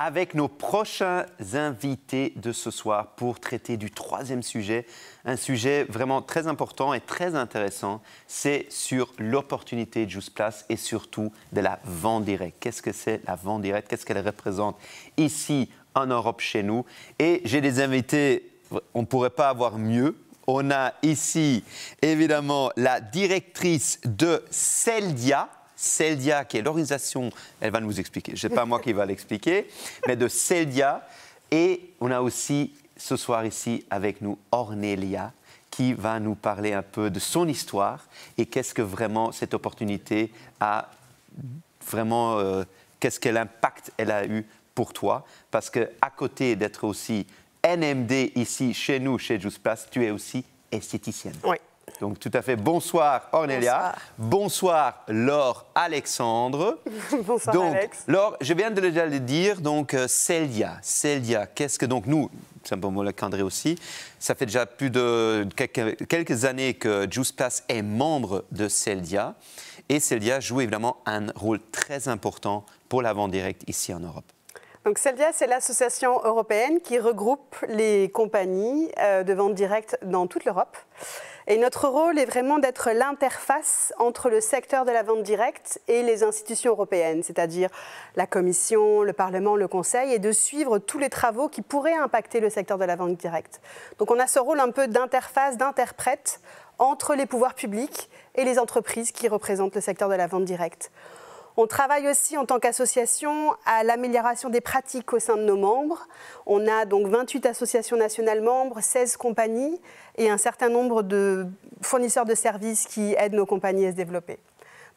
avec nos prochains invités de ce soir pour traiter du troisième sujet, un sujet vraiment très important et très intéressant, c'est sur l'opportunité de JustPlace et surtout de la vente directe. Qu'est-ce que c'est la vente directe? Qu'est-ce qu'elle représente ici en Europe chez nous? Et j'ai des invités, on ne pourrait pas avoir mieux. On a ici évidemment la directrice de Celdia. Celdia, qui est l'organisation, elle va nous expliquer, ce n'est pas moi qui va l'expliquer, mais de Celdia. Et on a aussi ce soir ici avec nous Ornelia, qui va nous parler un peu de son histoire et qu'est-ce que vraiment cette opportunité a vraiment, qu'est-ce que l'impact elle a eu pour toi. Parce qu'à côté d'être aussi NMD ici chez nous, chez JustPlace, tu es aussi esthéticienne. Oui. Donc, tout à fait. Bonsoir, Ornelia. Bonsoir, Laure Alexandre. Bonsoir, donc, Alex. Laure, je viens de déjà le dire, donc, Celdia. Celdia, qu'est-ce que... Donc, nous, simplement le cadrer aussi, ça fait déjà plus de quelques années que JustPlace est membre de Celdia. Et Celdia joue évidemment un rôle très important pour la vente directe ici en Europe. Donc Celdia, c'est l'association européenne qui regroupe les compagnies de vente directe dans toute l'Europe. Et notre rôle est vraiment d'être l'interface entre le secteur de la vente directe et les institutions européennes, c'est-à-dire la Commission, le Parlement, le Conseil, et de suivre tous les travaux qui pourraient impacter le secteur de la vente directe. Donc on a ce rôle un peu d'interface, d'interprète entre les pouvoirs publics et les entreprises qui représentent le secteur de la vente directe. On travaille aussi en tant qu'association à l'amélioration des pratiques au sein de nos membres. On a donc 28 associations nationales membres, 16 compagnies et un certain nombre de fournisseurs de services qui aident nos compagnies à se développer.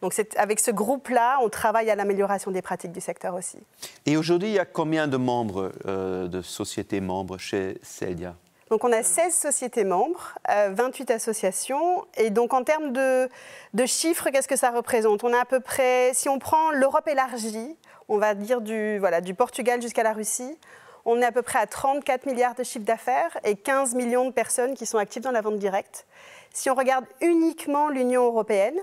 Donc avec ce groupe-là, on travaille à l'amélioration des pratiques du secteur aussi. Et aujourd'hui, il y a combien de membres, de sociétés membres chez Celdia ? Donc on a 16 sociétés membres, 28 associations. Et donc en termes de chiffres, qu'est-ce que ça représente? On a à peu près, si on prend l'Europe élargie, on va dire du Portugal jusqu'à la Russie, on est à peu près à 34 milliards de chiffre d'affaires et 15 millions de personnes qui sont actives dans la vente directe. Si on regarde uniquement l'Union européenne,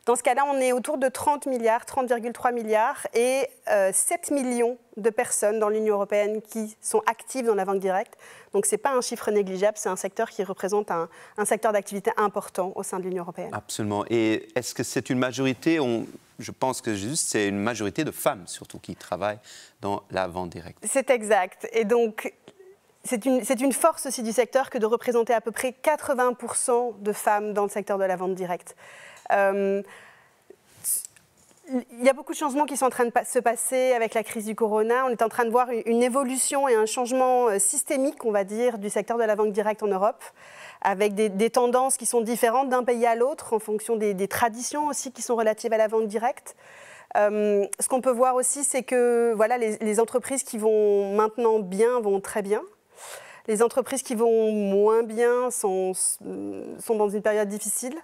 dans ce cas-là, on est autour de 30 milliards, 30,3 milliards et 7 millions de personnes dans l'Union européenne qui sont actives dans la vente directe. Donc ce n'est pas un chiffre négligeable, c'est un secteur qui représente un secteur d'activité important au sein de l'Union européenne. Absolument. Et est-ce que c'est une majorité, je pense que juste c'est une majorité de femmes surtout qui travaillent dans la vente directe. C'est exact. Et donc c'est une force aussi du secteur que de représenter à peu près 80% de femmes dans le secteur de la vente directe. Il y a beaucoup de changements qui sont en train de se passer avec la crise du corona. On est en train de voir une évolution et un changement systémique, on va dire, du secteur de la vente directe en Europe, avec des tendances qui sont différentes d'un pays à l'autre, en fonction des traditions aussi qui sont relatives à la vente directe. Ce qu'on peut voir aussi, c'est que voilà, les entreprises qui vont maintenant bien vont très bien. Les entreprises qui vont moins bien sont dans une période difficile.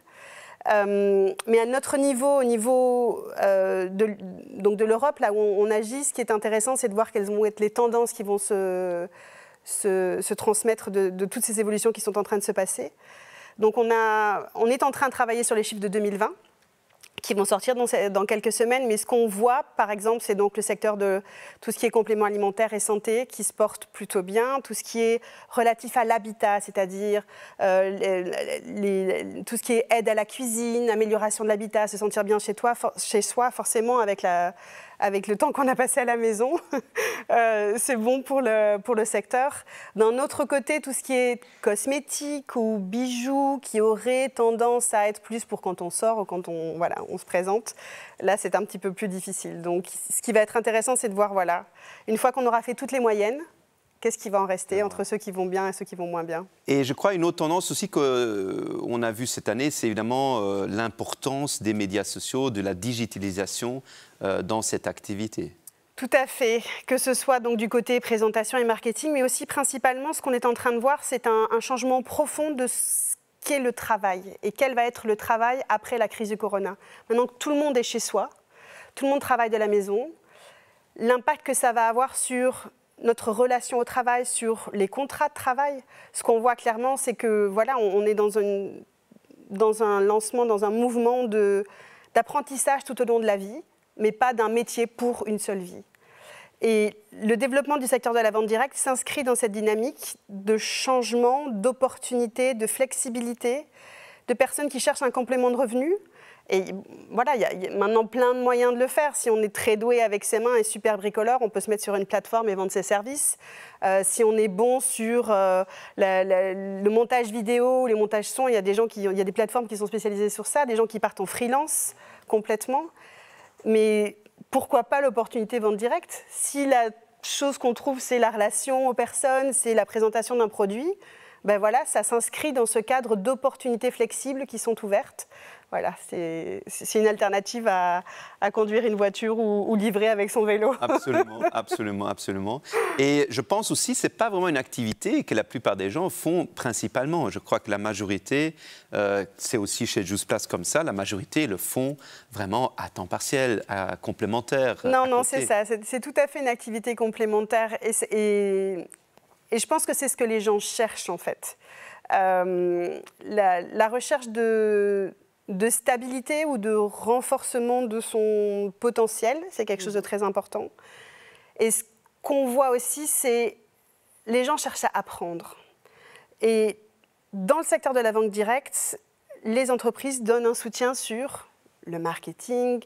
Mais à notre niveau, au niveau de l'Europe, là où on agit, ce qui est intéressant, c'est de voir quelles vont être les tendances qui vont se transmettre de toutes ces évolutions qui sont en train de se passer. Donc on est en train de travailler sur les chiffres de 2020, qui vont sortir dans quelques semaines. Mais ce qu'on voit, par exemple, c'est donc le secteur de tout ce qui est compléments alimentaires et santé qui se porte plutôt bien. Tout ce qui est relatif à l'habitat, c'est-à-dire tout ce qui est aide à la cuisine, amélioration de l'habitat, se sentir bien chez soi, forcément, avec le temps qu'on a passé à la maison. C'est bon pour le secteur. D'un autre côté, tout ce qui est cosmétique ou bijoux qui aurait tendance à être plus pour quand on sort ou quand on se présente, là, c'est un petit peu plus difficile. Donc, ce qui va être intéressant, c'est de voir, une fois qu'on aura fait toutes les moyennes, qu'est-ce qui va en rester entre ceux qui vont bien et ceux qui vont moins bien. Et je crois une autre tendance aussi qu'on a vue cette année, c'est évidemment l'importance des médias sociaux, de la digitalisation dans cette activité. Tout à fait, que ce soit donc du côté présentation et marketing, mais aussi principalement ce qu'on est en train de voir, c'est un changement profond de ce qu'est le travail et quel va être le travail après la crise du corona. Maintenant que tout le monde est chez soi, tout le monde travaille de la maison, l'impact que ça va avoir sur notre relation au travail, sur les contrats de travail, ce qu'on voit clairement, c'est que on est dans un lancement, dans un mouvement d'apprentissage tout au long de la vie, mais pas d'un métier pour une seule vie. Et le développement du secteur de la vente directe s'inscrit dans cette dynamique de changement, d'opportunités, de flexibilité, de personnes qui cherchent un complément de revenu. Et voilà, il y a maintenant plein de moyens de le faire. Si on est très doué avec ses mains et super bricoleur, on peut se mettre sur une plateforme et vendre ses services. Si on est bon sur le montage vidéo, les montages son, il y a des plateformes qui sont spécialisées sur ça, des gens qui partent en freelance complètement. Mais pourquoi pas l'opportunité vente directe? Si la chose qu'on trouve, c'est la relation aux personnes, c'est la présentation d'un produit, ben voilà, ça s'inscrit dans ce cadre d'opportunités flexibles qui sont ouvertes. Voilà, c'est une alternative à conduire une voiture ou livrer avec son vélo. Absolument, absolument, absolument. Et je pense aussi que ce n'est pas vraiment une activité que la plupart des gens font principalement. Je crois que la majorité, c'est aussi chez Juice Plus comme ça, la majorité le font vraiment à temps partiel, à complémentaire. Non, c'est ça. C'est tout à fait une activité complémentaire. Et je pense que c'est ce que les gens cherchent, en fait. La recherche de stabilité ou de renforcement de son potentiel, c'est quelque chose de très important. Et ce qu'on voit aussi, c'est les gens cherchent à apprendre. Et dans le secteur de la vente directe, les entreprises donnent un soutien sur le marketing.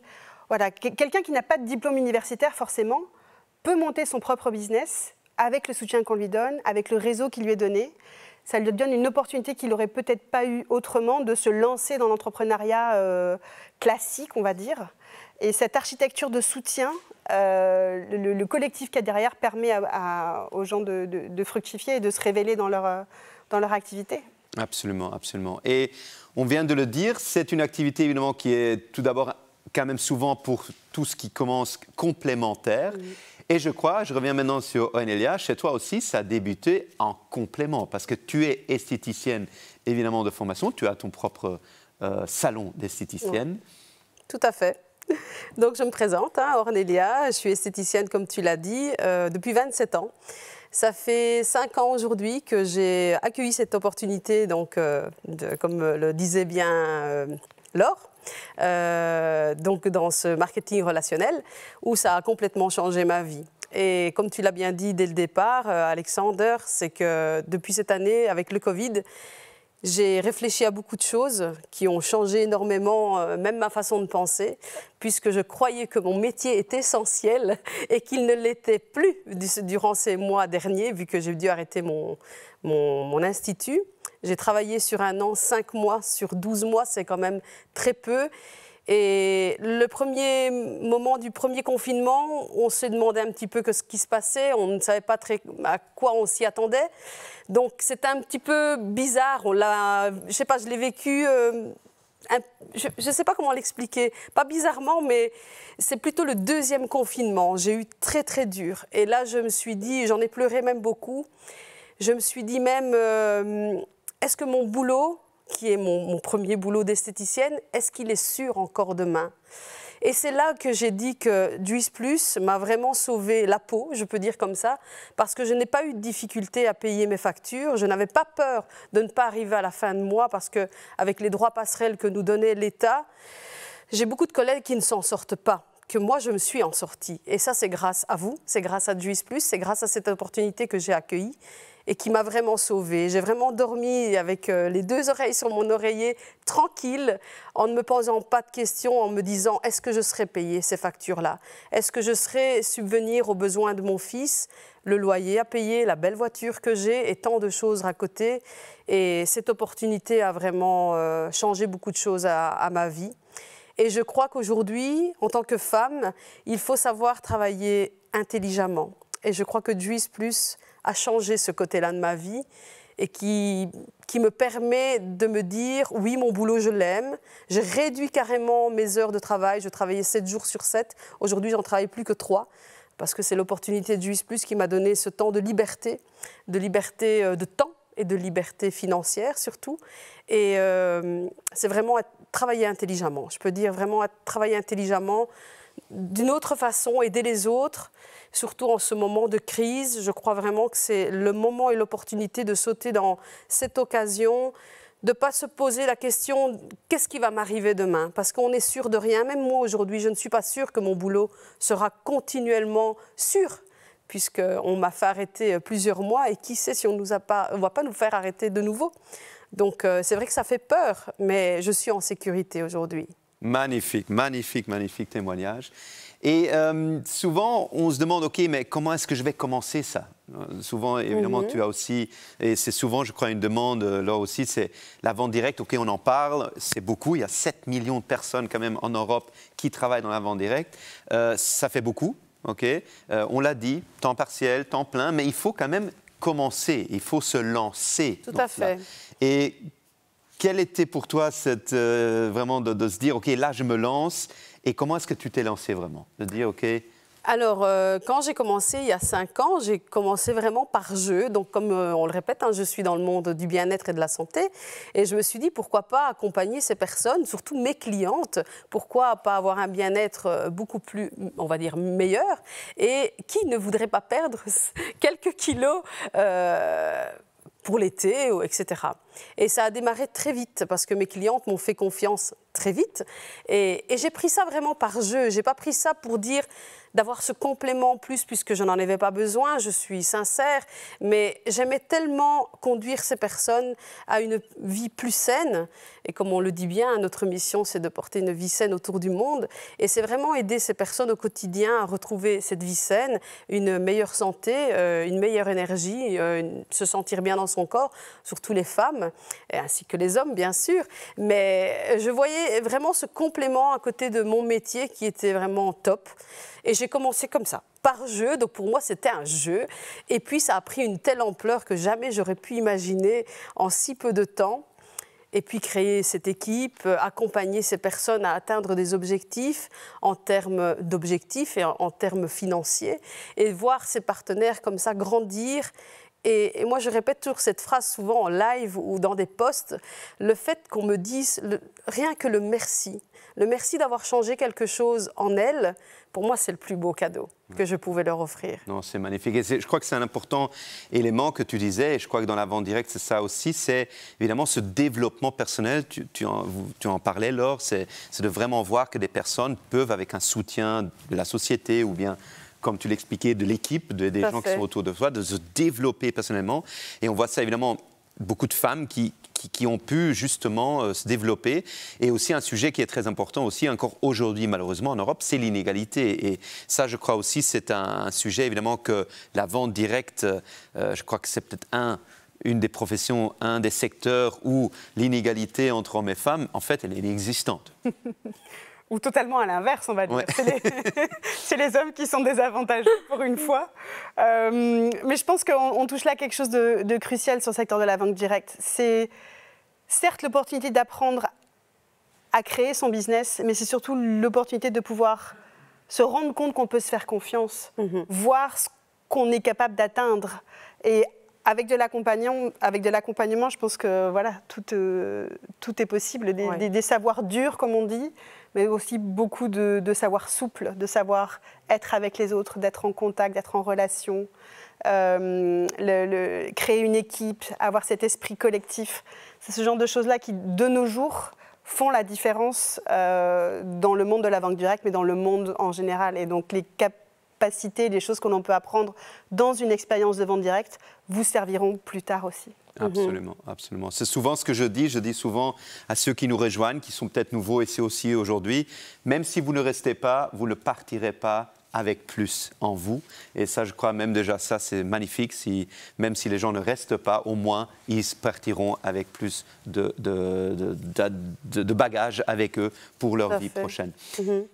Voilà, quelqu'un qui n'a pas de diplôme universitaire forcément peut monter son propre business avec le soutien qu'on lui donne, avec le réseau qui lui est donné. Ça lui donne une opportunité qu'il n'aurait peut-être pas eu autrement de se lancer dans l'entrepreneuriat classique, on va dire. Et cette architecture de soutien, le collectif qu'il y a derrière permet aux gens de fructifier et de se révéler dans leur activité. Absolument, absolument. Et on vient de le dire, c'est une activité évidemment qui est tout d'abord quand même souvent pour tout ce qui commence complémentaire. Oui. Et je crois, je reviens maintenant sur Ornelia, chez toi aussi, ça a débuté en complément, parce que tu es esthéticienne, évidemment, de formation, tu as ton propre salon d'esthéticienne. Oui. Tout à fait. Donc, je me présente, Ornelia, je suis esthéticienne, comme tu l'as dit, depuis 27 ans. Ça fait 5 ans aujourd'hui que j'ai accueilli cette opportunité, donc, comme le disait bien Laure. Donc dans ce marketing relationnel où ça a complètement changé ma vie. Et comme tu l'as bien dit dès le départ, Alexander, c'est que depuis cette année, avec le Covid, j'ai réfléchi à beaucoup de choses qui ont changé énormément, même ma façon de penser, puisque je croyais que mon métier est essentiel et qu'il ne l'était plus durant ces mois derniers, vu que j'ai dû arrêter mon institut. J'ai travaillé sur 1 an, 5 mois, sur 12 mois, c'est quand même très peu. Et le premier moment du premier confinement, on s'est demandé un petit peu ce qui se passait, on ne savait pas très à quoi on s'y attendait. Donc c'était un petit peu bizarre, je sais pas, je l'ai vécu, je ne sais pas comment l'expliquer, pas bizarrement, mais c'est plutôt le 2e confinement, j'ai eu très très dur. Et là je me suis dit, j'en ai pleuré même beaucoup, je me suis dit même, est-ce que mon boulot, qui est mon premier boulot d'esthéticienne, est-ce qu'il est sûr encore demain? Et c'est là que j'ai dit que Juice Plus m'a vraiment sauvé la peau, je peux dire comme ça, parce que je n'ai pas eu de difficulté à payer mes factures. Je n'avais pas peur de ne pas arriver à la fin de mois, parce qu'avec les droits passerelles que nous donnait l'État, j'ai beaucoup de collègues qui ne s'en sortent pas, que moi je me suis en sortie. Et ça, c'est grâce à vous, c'est grâce à Juice Plus, c'est grâce à cette opportunité que j'ai accueillie et qui m'a vraiment sauvée. J'ai vraiment dormi avec les 2 oreilles sur mon oreiller, tranquille, en ne me posant pas de questions, en me disant est-ce que je serai payée ces factures-là? Est-ce que je serai subvenir aux besoins de mon fils, le loyer à payer, la belle voiture que j'ai et tant de choses à côté? Et cette opportunité a vraiment changé beaucoup de choses à ma vie. Et je crois qu'aujourd'hui, en tant que femme, il faut savoir travailler intelligemment. Et je crois que Juice Plus a changé ce côté-là de ma vie et qui me permet de me dire, oui, mon boulot, je l'aime. J'ai réduit carrément mes heures de travail. Je travaillais 7 jours sur 7. Aujourd'hui, j'en travaille plus que 3 parce que c'est l'opportunité de Juice Plus qui m'a donné ce temps de liberté de temps et de liberté financière surtout. Et c'est vraiment travailler intelligemment. Je peux dire vraiment travailler intelligemment d'une autre façon, aider les autres. Surtout en ce moment de crise, je crois vraiment que c'est le moment et l'opportunité de sauter dans cette occasion de ne pas se poser la question « qu'est-ce qui va m'arriver demain ?» Parce qu'on est sûr de rien. Même moi, aujourd'hui, je ne suis pas sûre que mon boulot sera continuellement sûr, puisqu'on m'a fait arrêter plusieurs mois et qui sait si on ne va pas nous faire arrêter de nouveau. Donc, c'est vrai que ça fait peur, mais je suis en sécurité aujourd'hui. Magnifique, magnifique, magnifique témoignage. Et souvent, on se demande, OK, mais comment est-ce que je vais commencer ça? Souvent, évidemment, tu as aussi, et c'est souvent, je crois, une demande, là aussi, c'est la vente directe. OK, on en parle, c'est beaucoup. Il y a 7 millions de personnes quand même en Europe qui travaillent dans la vente directe. Ça fait beaucoup, OK? On l'a dit, temps partiel, temps plein, mais il faut quand même commencer, il faut se lancer. Tout à fait. Et quelle était pour toi cette, vraiment de se dire, OK, là, je me lance, et comment est-ce que tu t'es lancé vraiment? De dire, OK... Alors, quand j'ai commencé il y a 5 ans, j'ai commencé vraiment par jeu. Donc, comme on le répète, je suis dans le monde du bien-être et de la santé. Et je me suis dit, pourquoi pas accompagner ces personnes, surtout mes clientes, pourquoi pas avoir un bien-être beaucoup plus, on va dire, meilleur. Et qui ne voudrait pas perdre quelques kilos pour l'été, etc. Et ça a démarré très vite parce que mes clientes m'ont fait confiance très vite. Et j'ai pris ça vraiment par jeu. Je n'ai pas pris ça pour dire d'avoir ce complément en plus puisque je n'en avais pas besoin, je suis sincère. Mais j'aimais tellement conduire ces personnes à une vie plus saine. Et comme on le dit bien, notre mission, c'est de porter une vie saine autour du monde. Et c'est vraiment aider ces personnes au quotidien à retrouver cette vie saine, une meilleure santé, une meilleure énergie, se sentir bien dans son corps, surtout les femmes, ainsi que les hommes, bien sûr. Mais je voyais vraiment ce complément à côté de mon métier qui était vraiment top. Et j'ai commencé comme ça, par jeu. Donc pour moi, c'était un jeu. Et puis, ça a pris une telle ampleur que jamais j'aurais pu imaginer en si peu de temps. Et puis créer cette équipe, accompagner ces personnes à atteindre des objectifs en termes d'objectifs et en termes financiers. Et voir ces partenaires comme ça grandir. Et moi, je répète toujours cette phrase souvent en live ou dans des posts, le fait qu'on me dise rien que le merci d'avoir changé quelque chose en elles, pour moi, c'est le plus beau cadeau que je pouvais leur offrir. Non, c'est magnifique. Et je crois que c'est un important élément que tu disais, et je crois que dans la vente directe, c'est ça aussi, c'est évidemment ce développement personnel. Tu en parlais, Laure, c'est de vraiment voir que des personnes peuvent, avec un soutien de la société ou bien, comme tu l'expliquais, de l'équipe, des gens qui sont autour de toi, de se développer personnellement. Et on voit ça, évidemment, beaucoup de femmes qui ont pu justement se développer. Et aussi un sujet qui est très important aussi, encore aujourd'hui malheureusement en Europe, c'est l'inégalité. Et ça, je crois aussi, c'est un sujet évidemment que la vente directe, je crois que c'est peut-être une des professions, un des secteurs où l'inégalité entre hommes et femmes, en fait, elle est inexistante. Ou totalement à l'inverse, on va dire. Ouais. C'est les hommes qui sont désavantagés pour une fois. Mais je pense qu'on touche là quelque chose de crucial sur le secteur de la vente directe. C'est certes l'opportunité d'apprendre à créer son business, mais c'est surtout l'opportunité de pouvoir se rendre compte qu'on peut se faire confiance, voir ce qu'on est capable d'atteindre. Et avec de l'accompagnement, je pense que voilà, tout est possible. Des savoirs durs, comme on dit, mais aussi beaucoup de savoirs souples, de savoir être avec les autres, d'être en contact, d'être en relation, créer une équipe, avoir cet esprit collectif. C'est ce genre de choses-là qui, de nos jours, font la différence dans le monde de la vente directe, mais dans le monde en général. Et donc, les capacités, les choses qu'on peut apprendre dans une expérience de vente directe vous serviront plus tard aussi. Absolument, absolument. C'est souvent ce que je dis souvent à ceux qui nous rejoignent, qui sont peut-être nouveaux ici aussi aujourd'hui, même si vous ne restez pas, vous ne partirez pas avec plus en vous. Et ça, je crois même déjà, ça c'est magnifique. Même si les gens ne restent pas, au moins, ils partiront avec plus de bagages avec eux pour leur vie prochaine.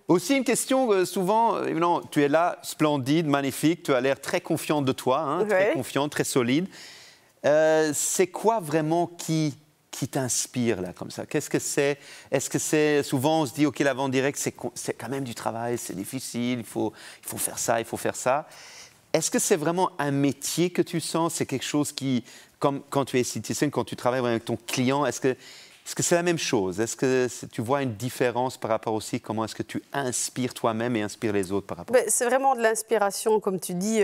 Aussi une question, souvent, évidemment, tu es là, splendide, magnifique, tu as l'air très confiante de toi, très confiante, très solide. C'est quoi vraiment qui t'inspire là comme ça? Qu'est-ce que c'est? Est-ce que c'est souvent on se dit ok, la vente directe c'est quand même du travail, c'est difficile, il faut faire ça, il faut faire ça. Est-ce que c'est vraiment un métier que tu sens? C'est quelque chose qui, comme quand tu es esthéticienne, quand tu travailles avec ton client, est-ce que c'est la même chose? Est-ce que tu vois une différence par rapport aussi comment est-ce que tu inspires toi-même et inspires les autres par rapport? C'est vraiment de l'inspiration, comme tu dis.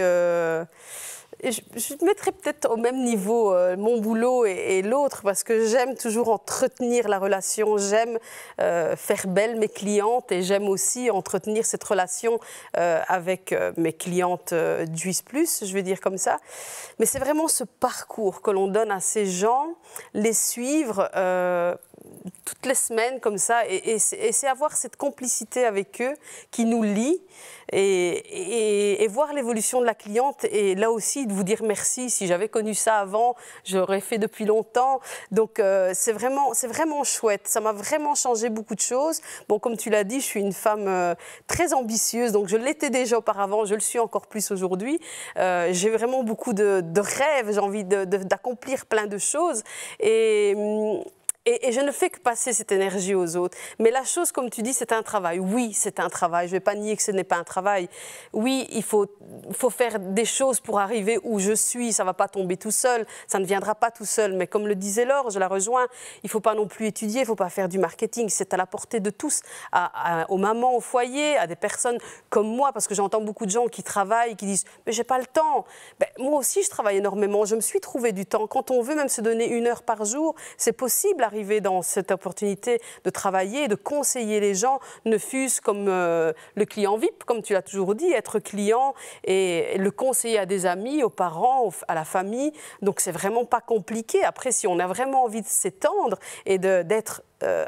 je mettrais peut-être au même niveau mon boulot et l'autre, parce que j'aime toujours entretenir la relation, j'aime faire belle mes clientes et j'aime aussi entretenir cette relation avec mes clientes Juice Plus, je vais dire comme ça. Mais c'est vraiment ce parcours que l'on donne à ces gens, les suivre toutes les semaines comme ça, et c'est avoir cette complicité avec eux qui nous lie, et voir l'évolution de la cliente, et là aussi de vous dire merci. Si j'avais connu ça avant, j'aurais fait depuis longtemps. Donc c'est vraiment chouette, ça m'a vraiment changé beaucoup de choses. Bon, comme tu l'as dit, je suis une femme très ambitieuse, donc je l'étais déjà auparavant, je le suis encore plus aujourd'hui. J'ai vraiment beaucoup de rêves, j'ai envie d'accomplir plein de choses, et je ne fais que passer cette énergie aux autres. Mais la chose, comme tu dis, c'est un travail. Oui, c'est un travail. Je ne vais pas nier que ce n'est pas un travail. Oui, il faut faire des choses pour arriver où je suis. Ça ne va pas tomber tout seul. Ça ne viendra pas tout seul. Mais comme le disait Laure, je la rejoins, il ne faut pas non plus étudier, il ne faut pas faire du marketing. C'est à la portée de tous, aux mamans au foyer, à des personnes comme moi, parce que j'entends beaucoup de gens qui travaillent, qui disent « mais je n'ai pas le temps ». Moi aussi, je travaille énormément. Je me suis trouvé du temps. Quand on veut même se donner 1 heure par jour, c'est possible arriver dans cette opportunité de travailler, de conseiller les gens, ne fût-ce comme le client VIP, comme tu l'as toujours dit, être client et le conseiller à des amis, aux parents, à la famille. Donc c'est vraiment pas compliqué. Après, si on a vraiment envie de s'étendre et d'être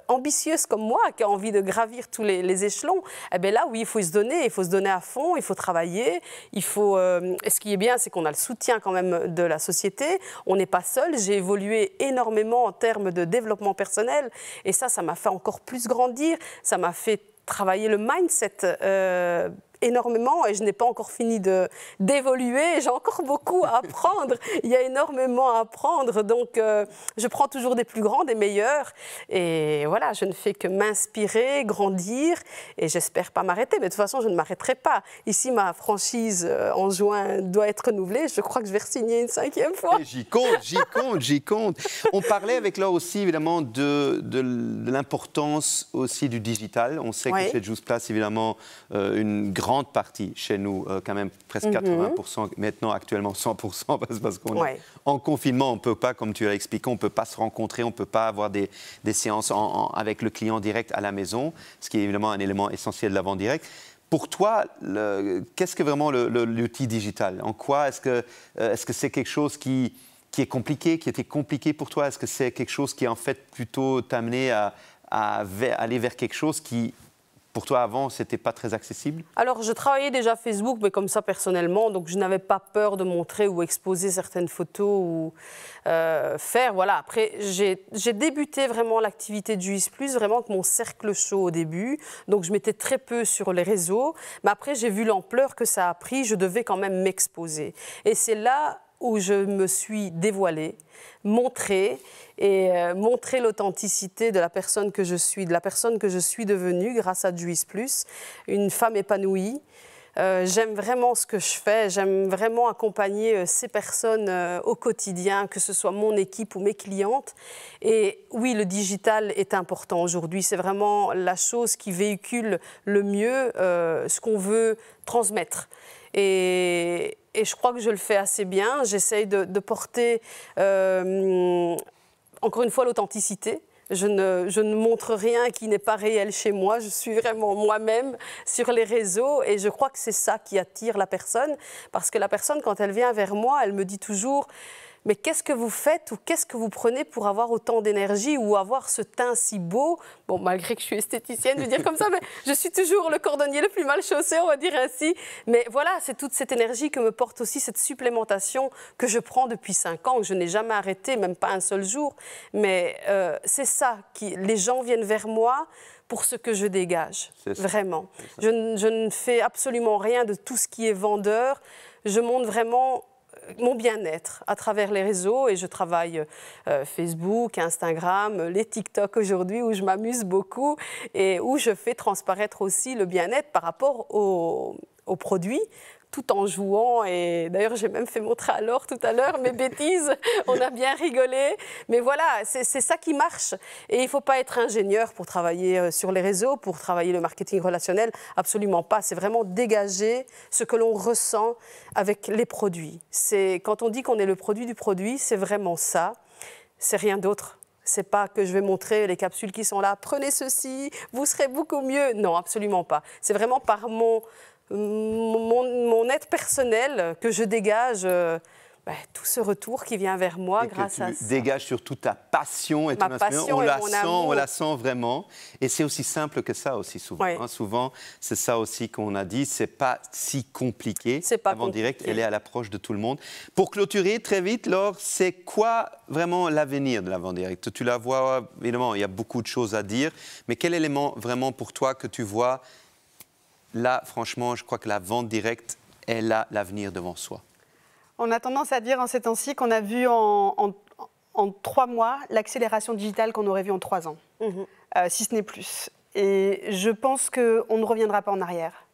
ambitieuse comme moi, qui a envie de gravir tous les échelons, eh bien là, oui, il faut se donner à fond, il faut travailler, et ce qui est bien, c'est qu'on a le soutien quand même de la société, on n'est pas seul. J'ai évolué énormément en termes de développement personnel, et ça m'a fait encore plus grandir, ça m'a fait travailler le mindset énormément, et je n'ai pas encore fini d'évoluer, j'ai encore beaucoup à apprendre, il y a énormément à apprendre, donc je prends toujours des plus grands, des meilleurs, et voilà, je ne fais que m'inspirer, grandir, et j'espère pas m'arrêter, mais de toute façon je ne m'arrêterai pas. Ici, ma franchise en juin doit être renouvelée, je crois que je vais re-signer une 5e fois. J'y compte. On parlait avec Laure aussi évidemment de l'importance aussi du digital. On sait que chez Juice Plus, évidemment, une grande partie chez nous, quand même presque 80%, maintenant actuellement 100%, parce qu'on est en confinement, on ne peut pas, comme tu l'as expliqué, on ne peut pas se rencontrer, on ne peut pas avoir des séances avec le client direct à la maison, ce qui est évidemment un élément essentiel de la vente directe. Pour toi, qu'est-ce que vraiment l'outil digital? En quoi est-ce que c'est quelque chose qui est compliqué, qui était compliqué pour toi? Est-ce que c'est quelque chose qui en fait plutôt t'amener à aller vers quelque chose qui, pour toi, avant, ce n'était pas très accessible? Alors, je travaillais déjà Facebook, mais comme ça, personnellement. Donc, je n'avais pas peur de montrer ou exposer certaines photos ou faire. Voilà. Après, j'ai débuté vraiment l'activité de Juice Plus, vraiment avec mon cercle chaud au début. Donc, je mettais très peu sur les réseaux. Mais après, j'ai vu l'ampleur que ça a pris. Je devais quand même m'exposer. Et c'est là où je me suis dévoilée, montrer l'authenticité de la personne que je suis, devenue grâce à Juice Plus, une femme épanouie. J'aime vraiment ce que je fais, j'aime vraiment accompagner ces personnes au quotidien, que ce soit mon équipe ou mes clientes. Et oui, le digital est important aujourd'hui, c'est vraiment la chose qui véhicule le mieux ce qu'on veut transmettre. Et je crois que je le fais assez bien. J'essaye de porter, encore une fois, l'authenticité. Je ne montre rien qui n'est pas réel chez moi. Je suis vraiment moi-même sur les réseaux. Et je crois que c'est ça qui attire la personne. Parce que la personne, quand elle vient vers moi, elle me dit toujours... Mais qu'est-ce que vous faites ou qu'est-ce que vous prenez pour avoir autant d'énergie ou avoir ce teint si beau? Bon, malgré que je suis esthéticienne, je vais dire comme ça, mais je suis toujours le cordonnier le plus mal chaussé, on va dire ainsi. Mais voilà, c'est toute cette énergie que me porte aussi cette supplémentation que je prends depuis 5 ans, que je n'ai jamais arrêté, même pas un seul jour. Mais c'est ça, les gens viennent vers moi pour ce que je dégage, vraiment. Je ne fais absolument rien de tout ce qui est vendeur. Je montre vraiment mon bien-être à travers les réseaux et je travaille Facebook, Instagram, les TikTok aujourd'hui où je m'amuse beaucoup et où je fais transparaître aussi le bien-être par rapport aux produits tout en jouant. Et d'ailleurs, j'ai même fait montrer à Laure tout à l'heure mes bêtises. On a bien rigolé. Mais voilà, c'est ça qui marche. Et il ne faut pas être ingénieur pour travailler sur les réseaux, pour travailler le marketing relationnel. Absolument pas. C'est vraiment dégager ce que l'on ressent avec les produits. Quand on dit qu'on est le produit du produit, c'est vraiment ça. C'est rien d'autre. C'est pas que je vais montrer les capsules qui sont là. Prenez ceci, vous serez beaucoup mieux. Non, absolument pas. C'est vraiment par mon aide personnelle que je dégage tout ce retour qui vient vers moi grâce à ça. Tu dégages surtout ta passion et ton passion et mon amour. On la sent vraiment. Et c'est aussi simple que ça aussi souvent. Oui. Hein. Souvent, c'est ça aussi qu'on a dit. C'est pas si compliqué. C'est pas Avant direct, compliqué. elle est à l'approche de tout le monde. Pour clôturer très vite, Laure, c'est quoi vraiment l'avenir de l'avant direct? Tu la vois, évidemment, il y a beaucoup de choses à dire. Mais quel élément vraiment pour toi que tu vois là, franchement, je crois que la vente directe, elle a l'avenir devant soi. On a tendance à dire en ces temps-ci qu'on a vu en 3 mois l'accélération digitale qu'on aurait vue en 3 ans, si ce n'est plus. Et je pense qu'on ne reviendra pas en arrière.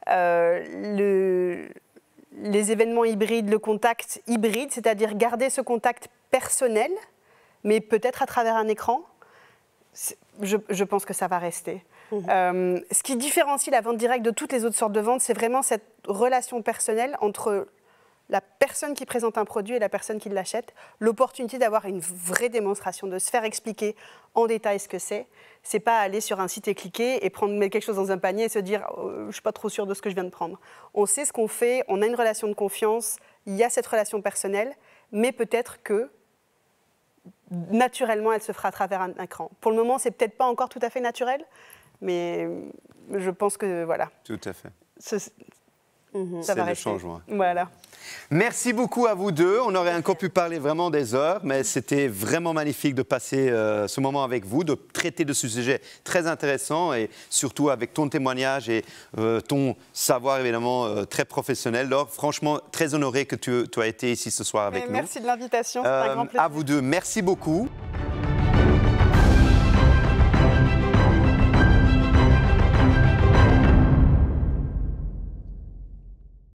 Les événements hybrides, le contact hybride, c'est-à-dire garder ce contact personnel, mais peut-être à travers un écran, je pense que ça va rester. Ce qui différencie la vente directe de toutes les autres sortes de ventes, c'est vraiment cette relation personnelle entre la personne qui présente un produit et la personne qui l'achète, l'opportunité d'avoir une vraie démonstration, de se faire expliquer en détail ce que c'est. C'est pas aller sur un site et cliquer et mettre quelque chose dans un panier et se dire je suis pas trop sûre de ce que je viens de prendre. On sait ce qu'on fait, on a une relation de confiance, il y a cette relation personnelle, mais peut-être que naturellement elle se fera à travers un écran. Pour le moment, c'est peut-être pas encore tout à fait naturel, mais je pense que voilà. Tout à fait. Ça C'est va le rester. changement. Voilà. Merci beaucoup à vous deux. On aurait encore pu parler vraiment des heures, mais c'était vraiment magnifique de passer ce moment avec vous, de traiter de ce sujet très intéressant et surtout avec ton témoignage et ton savoir évidemment très professionnel. Laure, franchement, très honoré que tu as été ici ce soir avec nous. Merci de l'invitation, c'est un grand plaisir. À vous deux, merci beaucoup.